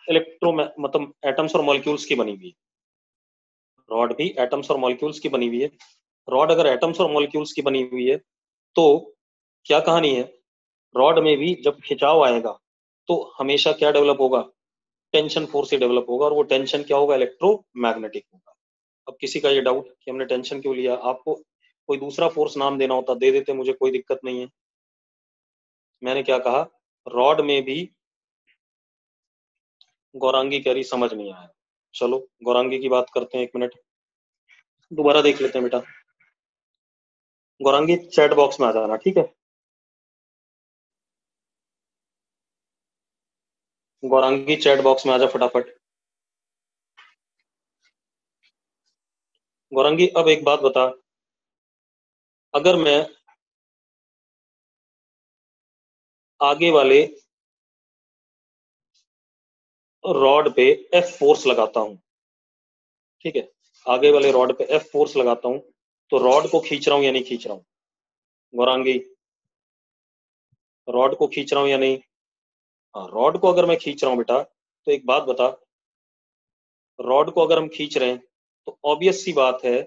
इलेक्ट्रो, मतलब एटम्स और मॉलिक्यूल्स की बनी हुई है। रॉड भी एटम्स और मॉलिक्यूल्स की बनी हुई है। रॉड अगर एटम्स और मॉलिक्यूल्स की बनी हुई है तो क्या कहानी है, रॉड में भी जब खिंचाव आएगा तो हमेशा क्या डेवलप होगा, टेंशन फोर्स ही डेवलप होगा, और वो टेंशन क्या होगा, इलेक्ट्रोमैग्नेटिक होगा। अब किसी का ये डाउट कि हमने टेंशन क्यों लिया, आपको कोई दूसरा फोर्स नाम देना होता दे देते, मुझे कोई दिक्कत नहीं है। मैंने क्या कहा, रॉड में भी, गौरांगी कह रही समझ नहीं आया। चलो गौरांगी की बात करते हैं, 1 मिनट दोबारा देख लेते हैं बेटा। गौरांगी चैट बॉक्स में आ जाना, ठीक है? गौरांगी चैट बॉक्स में आजा फटाफट। गौरांगी अब एक बात बता, अगर मैं आगे वाले रॉड पे एफ फोर्स लगाता हूं, ठीक है, आगे वाले रॉड पे एफ फोर्स लगाता हूं, तो रॉड को खींच रहा हूं या नहीं खींच रहा हूं? गौरांगी, रॉड को खींच रहा हूं या नहीं? हाँ, रॉड को अगर मैं खींच रहा हूं बेटा, तो एक बात बता, रॉड को अगर हम खींच रहे हैं तो ऑब्वियस सी बात है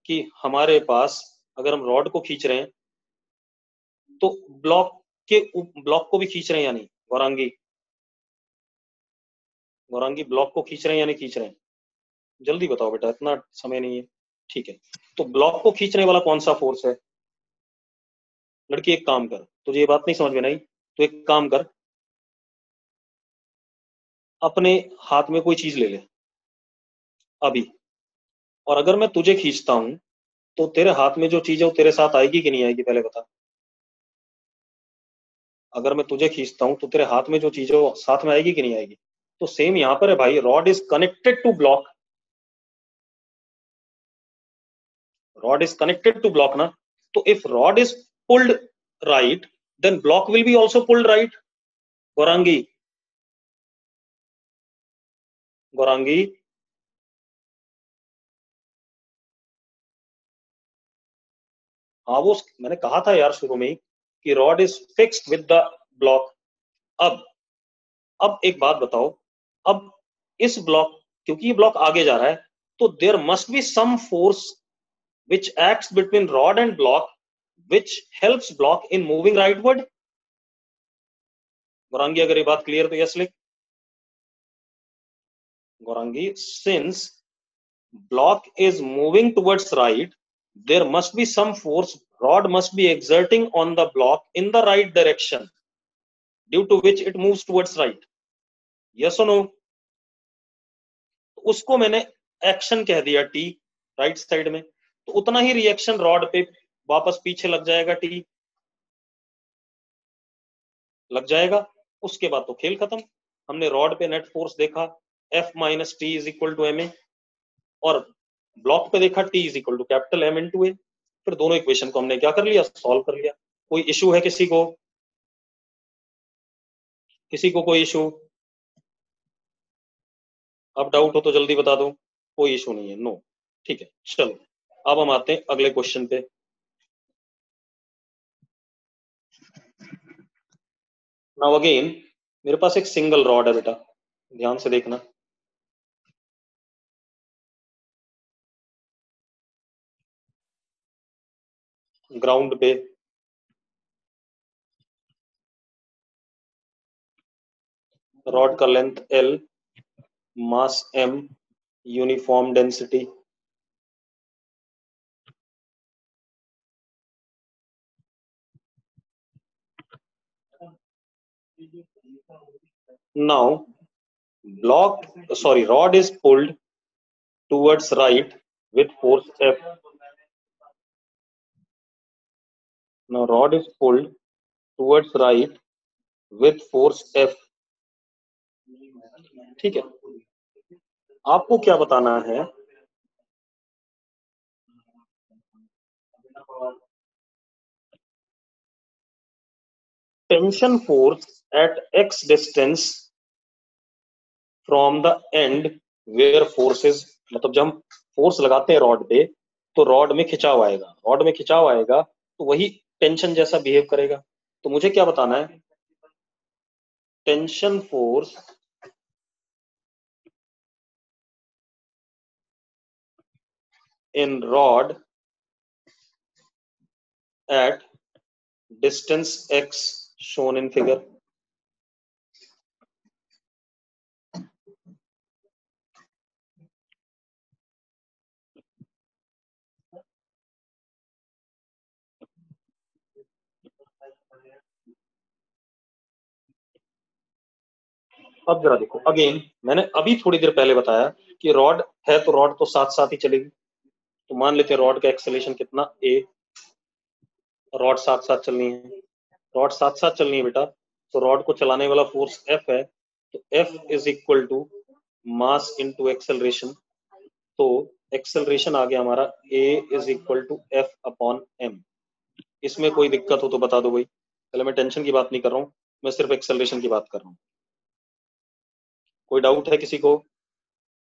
कि हमारे पास, अगर हम रॉड को खींच रहे हैं तो ब्लॉक के ब्लॉक को भी खींच रहे हैं या नहीं? गौरांगी, गौरांगी ब्लॉक को खींच रहे हैं या नहीं खींच रहे हैं? जल्दी बताओ बेटा, इतना समय नहीं है। ठीक है, तो ब्लॉक को खींचने वाला कौन सा फोर्स है? लड़की एक काम कर, तुझे ये बात नहीं समझ में नहीं, तो एक काम कर, अपने हाथ में कोई चीज ले ले अभी, और अगर मैं तुझे खींचता हूं तो तेरे हाथ में जो चीज है वो तेरे साथ आएगी कि नहीं आएगी, पहले बता। अगर मैं तुझे खींचता हूं तो तेरे हाथ में जो चीज है वो साथ में आएगी कि नहीं आएगी? तो सेम यहां पर है भाई, rod is connected to block, rod is connected to block ना, तो if rod is pulled right, then block will be also pulled right. Gaurangi, Gaurangi, हाँ वो मैंने कहा था यार शुरू में ही कि rod is fixed with the block. अब अब एक बात बताओ, अब इस ब्लॉक, क्योंकि ये ब्लॉक आगे जा रहा है, तो there must be some force which acts between rod and block which helps block in moving rightward। Gaurangi अगर ये बात क्लियर तो यस लिख। Gaurangi, since block is moving towards right, there must be some force rod must be exerting on the block in the right direction due to which it moves towards right। yes or no? उसको मैंने action कह दिया T, right side में, तो उतना ही reaction rod पे वापस पीछे लग जाएगा, टी लग जाएगा। उसके बाद तो खेल खत्म। हमने रॉड पे नेट फोर्स देखा F minus T is equal to M A, और ब्लॉक पे देखा T is equal to capital M into A. फिर दोनों इक्वेशन को हमने क्या कर लिया, सॉल्व कर लिया। कोई इशू है किसी को? किसी को कोई इशू? अब डाउट हो तो जल्दी बता दो। कोई इशू नहीं है, नो। ठीक है, चलो अब हम आते हैं अगले क्वेश्चन पे। नाउ अगेन, मेरे पास एक सिंगल रॉड है बेटा, ध्यान से देखना। ग्राउंड पे रॉड का length L, mass M, uniform density. Now block, sorry, rod is pulled towards right with force F। Now rod is pulled towards right with force F। ठीक है, आपको क्या बताना है? Tension force at x distance from the end where forces, मतलब जब हम force लगाते हैं रॉड पे तो रॉड में खिंचाव आएगा, रॉड में खिंचाव आएगा तो वही टेंशन जैसा बिहेव करेगा। तो मुझे क्या बताना है? Tension force in rod at distance x shown in figure। अब जरा देखो अगेन, मैंने अभी थोड़ी देर पहले बताया कि रॉड है तो रॉड तो साथ साथ ही चलेगी। तो मान लेते हैं रॉड का एक्सेलेरेशन कितना ए, रॉड साथ साथ चलनी है, रॉड साथ साथ चलनी है बेटा, तो रॉड को चलाने वाला फोर्स एफ है, तो F is equal to mass into acceleration. तो एक्सेलरेशन आ गया हमारा A is equal to F upon M। इसमें कोई दिक्कत हो तो बता दो भाई। पहले मैं टेंशन की बात नहीं कर रहा हूँ, मैं सिर्फ एक्सेलरेशन की बात कर रहा हूँ। कोई डाउट है किसी को?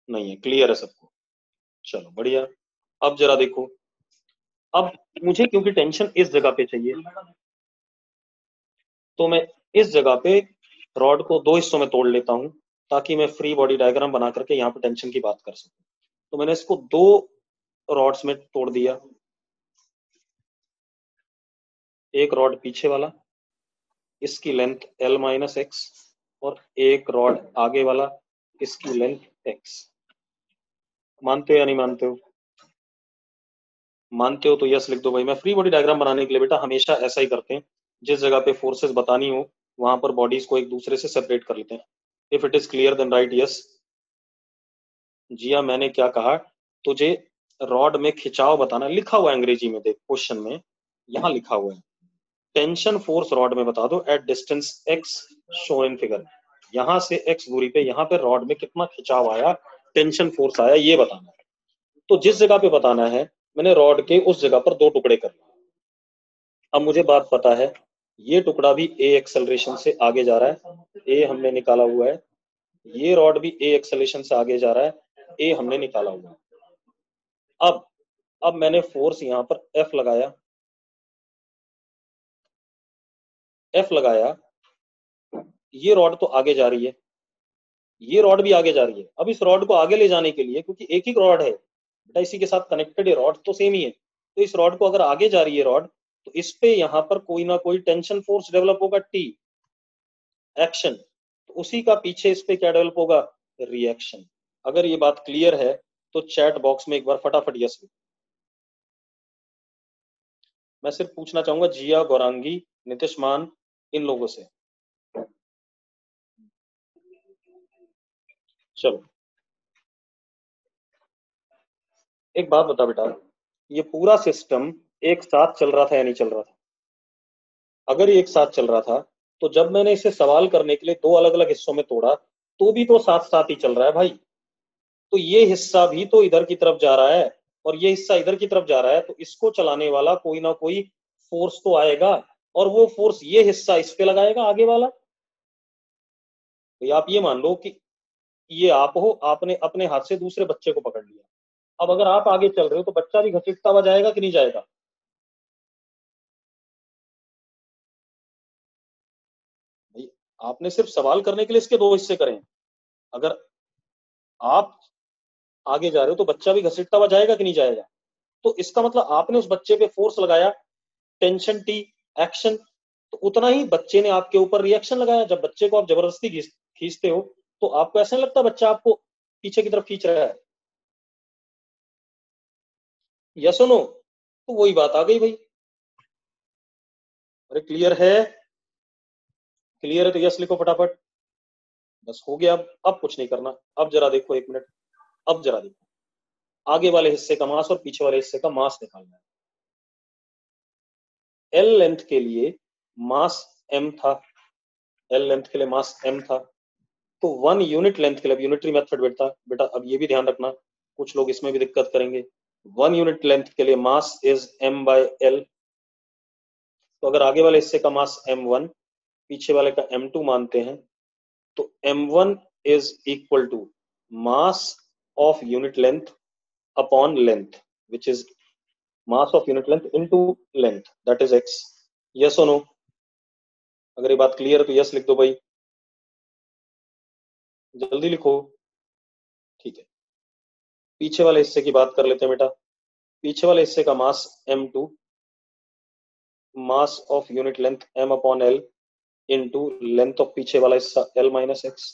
नहीं है, क्लियर है सबको? चलो बढ़िया। अब जरा देखो, अब मुझे क्योंकि टेंशन इस जगह पे चाहिए, तो मैं इस जगह पे रॉड को दो हिस्सों में तोड़ लेता हूं ताकि मैं फ्री बॉडी डायग्राम बना करके यहाँ पे टेंशन की बात कर सकूं। तो मैंने इसको दो रॉड्स में तोड़ दिया। एक रॉड पीछे वाला, इसकी लेंथ L माइनस एक्स, और एक रॉड आगे वाला, इसकी लेंथ x। मानते हो या नहीं मानते हो? मानते हो तो यस लिख दो भाई। मैं फ्री बॉडी डायग्राम बनाने के लिए बेटा हमेशा ऐसा ही करते हैं, जिस जगह पे फोर्सेस बतानी हो वहां पर बॉडीज को एक दूसरे से सेपरेट कर लेते हैं। If it is clear then right yes. Jiya मैंने क्या कहा, तुझे रॉड में खिंचाव बताना, लिखा हुआ है अंग्रेजी में, देख क्वेश्चन में यहाँ लिखा हुआ है, टेंशन फोर्स रॉड में बता दो at distance x show in figure. यहां से x दूरी पे यहाँ पे रॉड में कितना खिंचाव आया, टेंशन फोर्स आया, ये बताना है। तो जिस जगह पे बताना है मैंने रॉड के उस जगह पर दो टुकड़े कर लिए। अब मुझे बात पता है, ये टुकड़ा भी a एक्सेलरेशन से आगे जा रहा है, a हमने निकाला हुआ है। ये रॉड भी a एक्सेलरेशन से आगे जा रहा है, a हमने निकाला हुआ है। अब मैंने फोर्स यहाँ पर F लगाया, F लगाया, ये रॉड तो आगे जा रही है, ये रॉड भी आगे जा रही है। अब इस रॉड को आगे ले जाने के लिए, क्योंकि एक ही रॉड है बेटा, इसी के साथ कनेक्टेड है, रॉड तो सेम ही है, तो इस रॉड को अगर आगे जा रही है रॉड, तो इस पे यहाँ पर कोई ना कोई टेंशन फोर्स डेवलप होगा, T एक्शन। तो उसी का पीछे इस पे क्या डेवलप होगा, रिएक्शन। अगर ये बात क्लियर है तो चैट बॉक्स में एक बार फटाफट यस लिखो। मैं सिर्फ पूछना चाहूंगा जिया, गौरांगी, नितिश मान, इन लोगों से। चलो एक बात बता बेटा, ये पूरा सिस्टम एक साथ चल रहा था या नहीं चल रहा था? अगर ये एक साथ चल रहा था तो जब मैंने इसे सवाल करने के लिए दो अलग अलग हिस्सों में तोड़ा तो भी तो साथ साथ ही चल रहा है भाई। तो ये हिस्सा भी तो इधर की तरफ जा रहा है और ये हिस्सा इधर की तरफ जा रहा है, तो इसको चलाने वाला कोई ना कोई फोर्स तो आएगा, और वो फोर्स ये हिस्सा इस पे लगाएगा आगे वाला। तो आप ये मान लो कि ये आप हो, आपने अपने हाथ से दूसरे बच्चे को पकड़ लिया। अब अगर आप आगे चल रहे हो तो बच्चा भी घसीटता हुआ जाएगा कि नहीं जाएगा? भाई आपने सिर्फ सवाल करने के लिए इसके दो हिस्से करें। अगर आप आगे जा रहे हो तो बच्चा भी घसीटता हुआ जाएगा कि नहीं जाएगा? तो इसका मतलब आपने उस बच्चे पे फोर्स लगाया, टेंशन T एक्शन, तो उतना ही बच्चे ने आपके ऊपर रिएक्शन लगाया। जब बच्चे को आप जबरदस्ती खींचते हो तो आपको ऐसा नहीं लगता बच्चा आपको पीछे की तरफ खींच रहा है? या सुनो, तो वही बात आ गई भाई। अरे क्लियर है? क्लियर है तो यस लिखो फटाफट। बस हो गया। अब कुछ नहीं करना। अब जरा देखो, एक मिनट, अब जरा देखो, आगे वाले हिस्से का मास और पीछे वाले हिस्से का मास निकालना है। एल लेंथ के लिए मास m था, एल लेंथ के लिए मास m था, तो 1 यूनिट लेंथ के लिए, यूनिटरी मेथड बेटा बेटा अब ये भी ध्यान रखना, कुछ लोग इसमें भी दिक्कत करेंगे। 1 यूनिट लेंथ के लिए मास इज m/l। तो अगर आगे वाले हिस्से का मास m1, पीछे वाले का m2 मानते हैं, तो m1 is equal to mass of unit length upon length, which is mass of unit length into length, that is x। Yes और नो? अगर ये बात क्लियर है तो यस लिख दो भाई, जल्दी लिखो। ठीक है, पीछे वाले हिस्से की बात कर लेते हैं बेटा। पीछे वाले हिस्से का मास m2, mass of unit length m upon l into length of पीछे वाला हिस्सा l माइनस एक्स।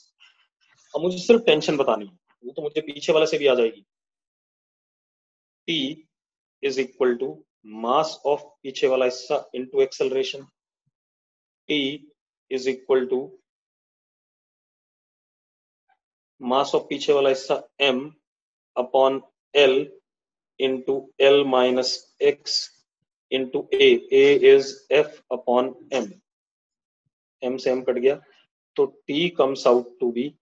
अब मुझे सिर्फ टेंशन बतानी है, वो तो मुझे पीछे वाले से भी आ जाएगी। T is equal to mass of पीछे वाला हिस्सा into acceleration. T is equal to mass of पीछे वाला हिस्सा m upon l into l minus X into a is f upon m। m से m कट गया, तो t comes out to be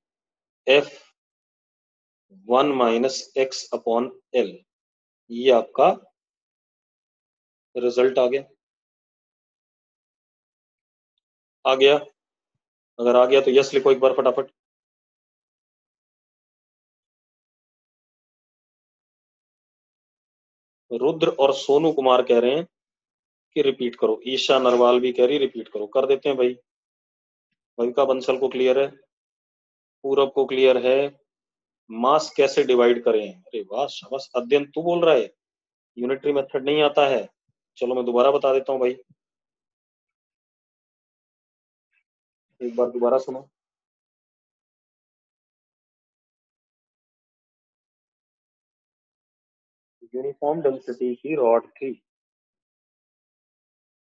f1 minus x upon l। ये आपका result आ गया। आ गया? अगर आ गया तो यस लिखो एक बार फटाफट। रुद्र और सोनू कुमार कह रहे हैं कि रिपीट करो। ईशा नरवाल भी कह रही रिपीट करो। कर देते हैं भाई। भविका बंसल को क्लियर है, पूरब को क्लियर है। मास कैसे डिवाइड करें? अरे वाह शाबाश। अध्ययन तू बोल रहा है यूनिटरी मेथड नहीं आता है? चलो मैं दोबारा बता देता हूँ भाई, एक बार दोबारा सुनो। यूनिफॉर्म डेंसिटी की रॉड थी,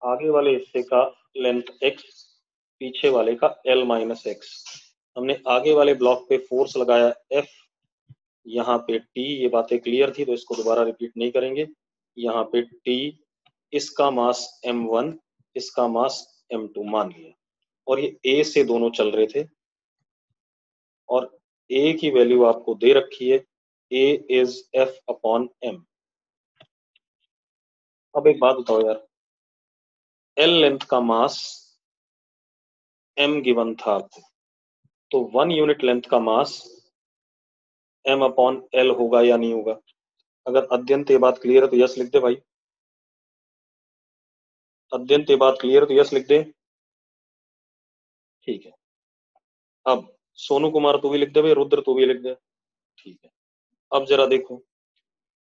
आगे वाले हिस्से का लेंथ x, पीछे वाले का l माइनस एक्स। हमने आगे वाले ब्लॉक पे फोर्स लगाया F, यहाँ पे T। ये बातें क्लियर थी तो इसको दोबारा रिपीट नहीं करेंगे। यहाँ पे T, इसका मास m1, इसका मास m2 मान लिया। और ये A से दोनों चल रहे थे और A की वैल्यू आपको दे रखी है, A is F upon M। अब एक बात बताओ यार, L लेंथ का मास M गिवन था आपको, तो 1 यूनिट लेंथ का मास M अपॉन L होगा या नहीं होगा? अगर अध्ययन ये बात क्लियर है तो यस लिख दे भाई। अध्ययन ये बात क्लियर है तो यस लिख दे। ठीक है। अब सोनू कुमार तू भी लिख दे भाई, रुद्र तू भी लिख दे। ठीक है। अब जरा देखो,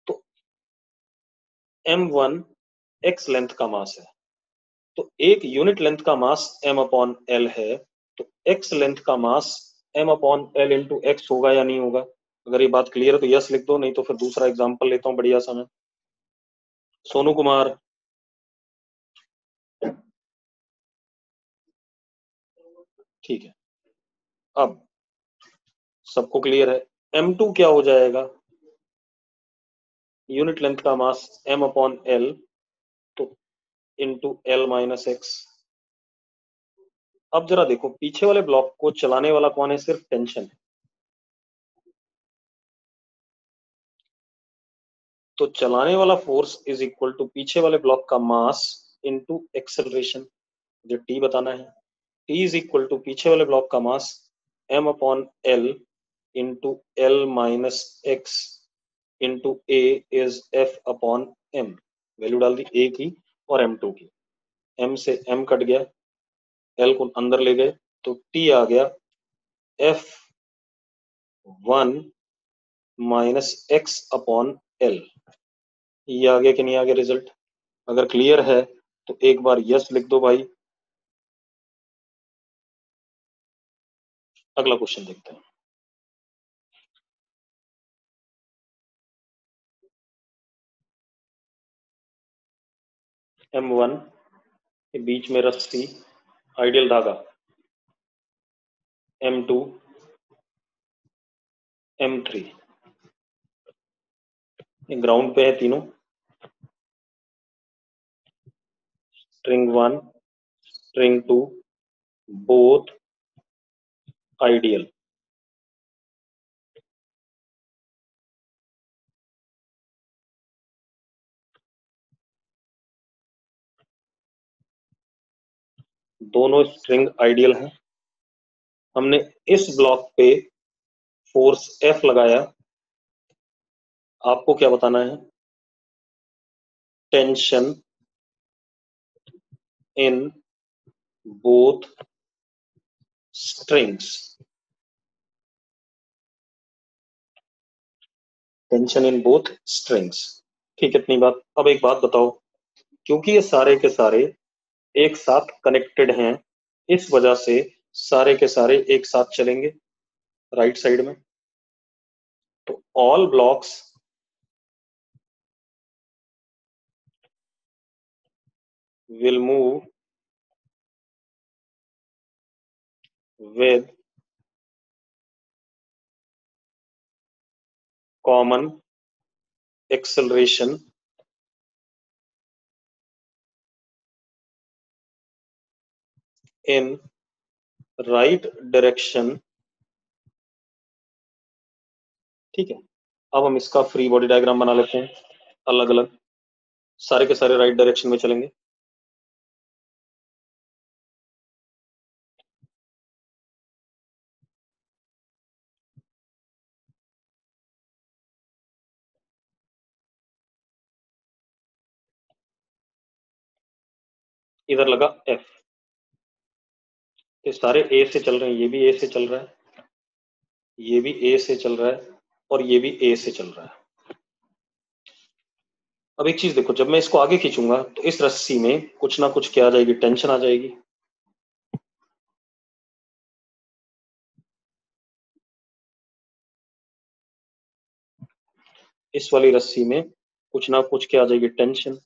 तो M1 x लेंथ का मास है, तो एक यूनिट लेंथ का मास M अपॉन L है, तो x लेंथ का मास M upon L into x होगा या नहीं होगा? अगर ये बात क्लियर है तो यस लिख दो, नहीं तो फिर दूसरा एग्जांपल लेता हूँ बढ़िया सा मैं। सोनू कुमार, ठीक है। अब सबको क्लियर है? M2 क्या हो जाएगा? यूनिट लेंथ का मास M अपॉन L, तो इंटू L माइनस एक्स। अब जरा देखो, पीछे वाले ब्लॉक को चलाने वाला कौन है? सिर्फ टेंशन है। तो चलाने वाला फोर्स इज इक्वल टू पीछे वाले ब्लॉक का मास इंटू एक्सेलरेशन, जो टी बताना है। टी इज इक्वल टू पीछे वाले ब्लॉक का मास M upon L into L minus X into A is F upon M। Value डाल दी A की और M2 की। M से M कट गया, L को अंदर ले गए, तो T आ गया F1 minus x upon L। ये आ गया कि नहीं आ गया रिजल्ट? अगर क्लियर है तो एक बार यस लिख दो भाई। अगला क्वेश्चन देखते हैं। M1 के बीच में रस्सी, आइडियल धागा। M2, M3, ग्राउंड पे है तीनों। String 1, string 2, both ideal. दोनों स्ट्रिंग आइडियल हैं। हमने इस ब्लॉक पे फोर्स F लगाया। आपको क्या बताना है? Tension in both strings. Tension in both strings. ठीक है, इतनी बात। अब एक बात बताओ, क्योंकि ये सारे के सारे एक साथ कनेक्टेड हैं, इस वजह से सारे के सारे एक साथ चलेंगे राइट साइड में। तो all blocks will move with common acceleration in right direction, ठीक है। अब हम इसका फ्री बॉडी डायग्राम बना लेते हैं, अलग अलग, सारे के सारे राइट डायरेक्शन में चलेंगे। इधर लगा एफ, तो सारे ए से चल रहे हैं, ये भी ए से चल रहा है, ये भी ए से चल रहा है, और ये भी ए से चल रहा है। अब एक चीज देखो, जब मैं इसको आगे खींचूंगा तो इस रस्सी में कुछ ना कुछ क्या आ जाएगी, टेंशन आ जाएगी। इस वाली रस्सी में कुछ ना कुछ क्या आ जाएगी, टेंशन।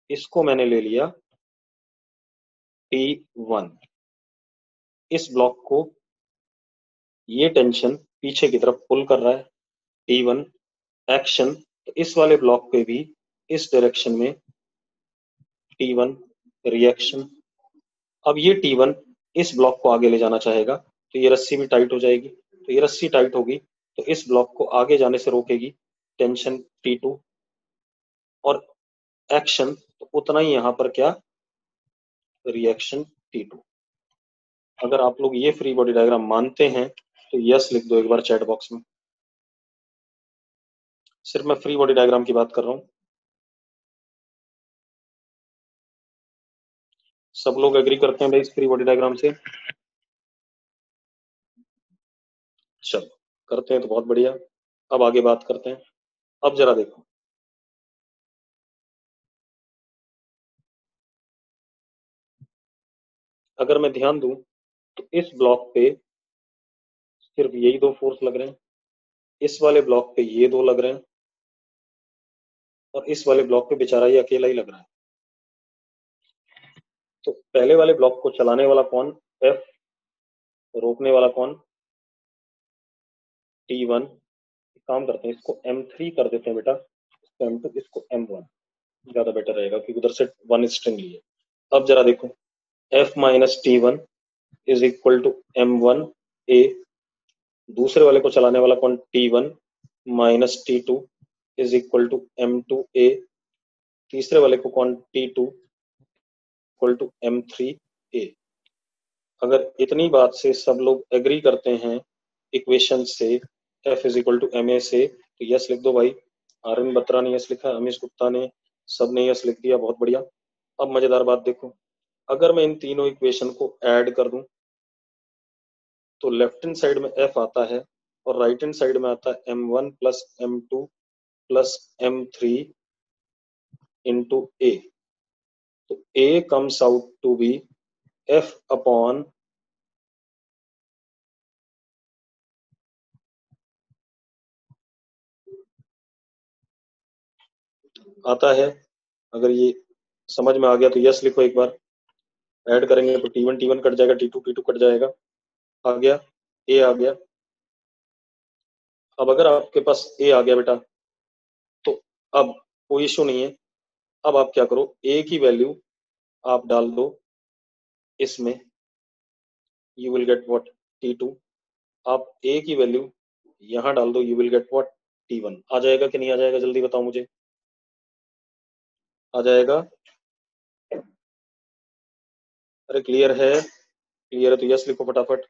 इसको मैंने ले लिया T1। इस ब्लॉक को ये टेंशन पीछे की तरफ पुल कर रहा है, T1 एक्शन। तो इस वाले ब्लॉक पे भी इस डायरेक्शन में T1 रिएक्शन। अब ये T1 इस ब्लॉक को आगे ले जाना चाहेगा, तो ये रस्सी भी टाइट हो जाएगी। तो ये रस्सी टाइट होगी तो इस ब्लॉक को आगे जाने से रोकेगी टेंशन T2, और एक्शन तो उतना ही यहां पर क्या, रिएक्शन T2। अगर आप लोग ये फ्री बॉडी डायग्राम मानते हैं तो यस लिख दो एक बार चैट बॉक्स में। सिर्फ मैं फ्री बॉडी डायग्राम की बात कर रहा हूँ। सब लोग एग्री करते हैं भाई इस फ्री बॉडी डायग्राम से? चलो करते हैं तो बहुत बढ़िया। अब आगे बात करते हैं। अब जरा देखो, अगर मैं ध्यान दूं तो इस ब्लॉक पे सिर्फ यही दो फोर्स लग रहे हैं, इस वाले ब्लॉक पे ये दो लग रहे हैं, और इस वाले ब्लॉक पे बेचारा ये अकेला ही लग रहा है। तो पहले वाले ब्लॉक को चलाने वाला कौन, एफ, रोकने वाला कौन, T1। काम करते हैं, इसको M3 कर देते हैं बेटा, इसको M2, इसको M1, ज्यादा बेटर रहेगा क्योंकि उधर से वन स्ट्रिंग लिए। अब जरा देखो, F minus T1 is equal to M1 A। दूसरे वाले को चलाने वाला कौन, T1 minus T2 is equal to M2A। तीसरे वाले को कौन, T2 इक्वल टू M3A। अगर इतनी बात से सब लोग एग्री करते हैं इक्वेशन से, F is equal to MA से, तो यस लिख दो भाई। आर्यन बत्रा ने यस लिखा, अमीश गुप्ता ने, सबने यस लिख दिया, बहुत बढ़िया। अब मजेदार बात देखो, अगर मैं इन तीनों इक्वेशन को ऐड कर दूं तो लेफ्ट हैंड साइड में F आता है और राइट हैंड साइड में आता है M1 plus M2 plus M3 into A। तो A comes out to be F upon, आता है, अगर ये समझ में आ गया तो यस लिखो एक बार। ऐड करेंगे तो T1 T1 कट जाएगा, T2 T2 कट जाएगा, आ गया, A आ गया। अब अगर आपके पास A आ गया बेटा, तो अब कोई इशू नहीं है। अब आप क्या करो, A की वैल्यू आप डाल दो इसमें, you will get what, T2। आप A की वैल्यू यहाँ डाल दो, you will get what, T1। आ जाएगा कि नहीं आ जाएगा, जल्दी बताओ मुझे। आ जाएगा? अरे क्लियर है, क्लियर है तो यस लिखो फटाफट।